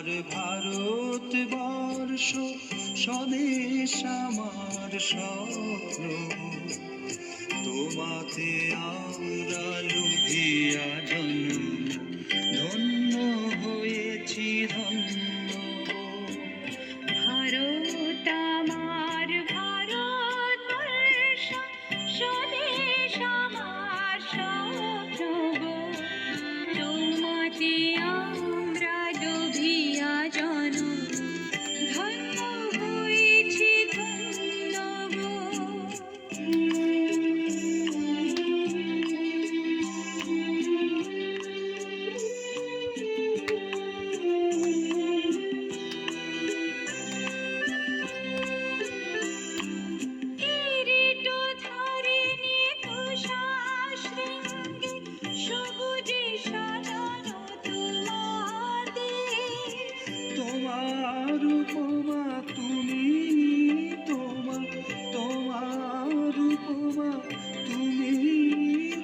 আমার ভারতবর্ষ স্বদেশ আমার স্বপ্ন, তোমাতে আমরা লুভিয়া জন্ম, ধন্য হয়েছি ধন্য। ভারত আমার ভারতবর্ষ স্বদেশ আমার স্বপ্ন গো, তোমাতে আমরা লোভিয়া জন্ম, ধন্য হয়েছি ধন্য গো। তোমার উপমা তুমি, তোমার উপমা তুমি,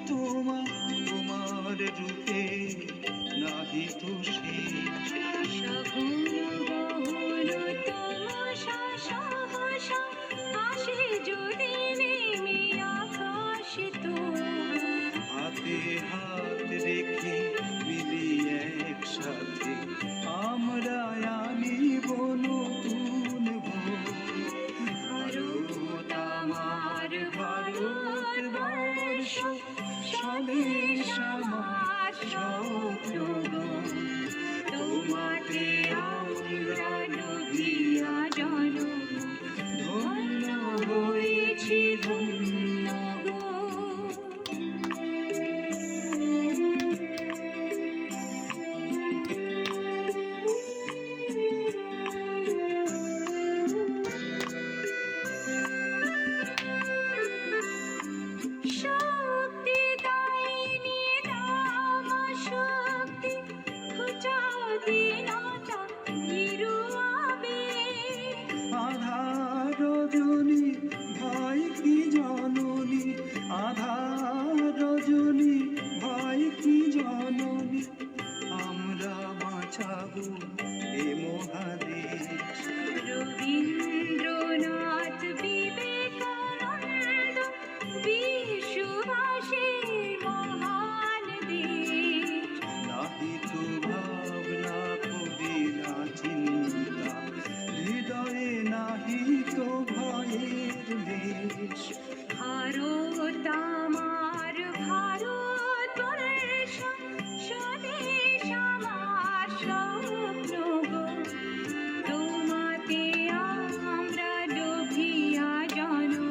তোমার রূপে নাহি তো শেষ। হাতে হাত রেখে মিলি একসাথে আমরা আনিব নতুন ভোর। ভারত আমার ভারতবর্ষ স্বদেশ আমার স্বপ্ন গো, তোমাতে আমরা লোভিয়া জন্ম, ধন্য হয়েছি ধন্য গো। আধার রজনী ভয় কি জননী, আধার রজনী ভয় কি জননী, আমরা বাঁচাবো এ মহাদেশ। রবীন্দ্রনাথ বিবেকানন্দ বিশ্ববাসীর মহান দেশ, নাহি তো ভাবনা করি না চিন্তা, হৃদয়ে নাহি তো ভয়ের লেশ। ভারত আমার ভারতবর্ষ স্বদেশ আমার স্বপ্ন গো, তোমাতে আমরা লোভিয়া জন্ম,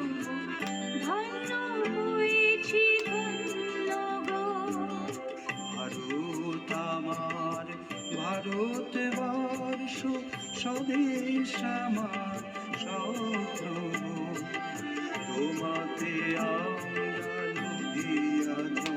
ধন্য হয়েছি ধন্য গো। ভারত আমার ভারতবর্ষ স্বদেশ আমার স্বপ্ন, তোমাতে আমরা লোভিয়া জন্ম,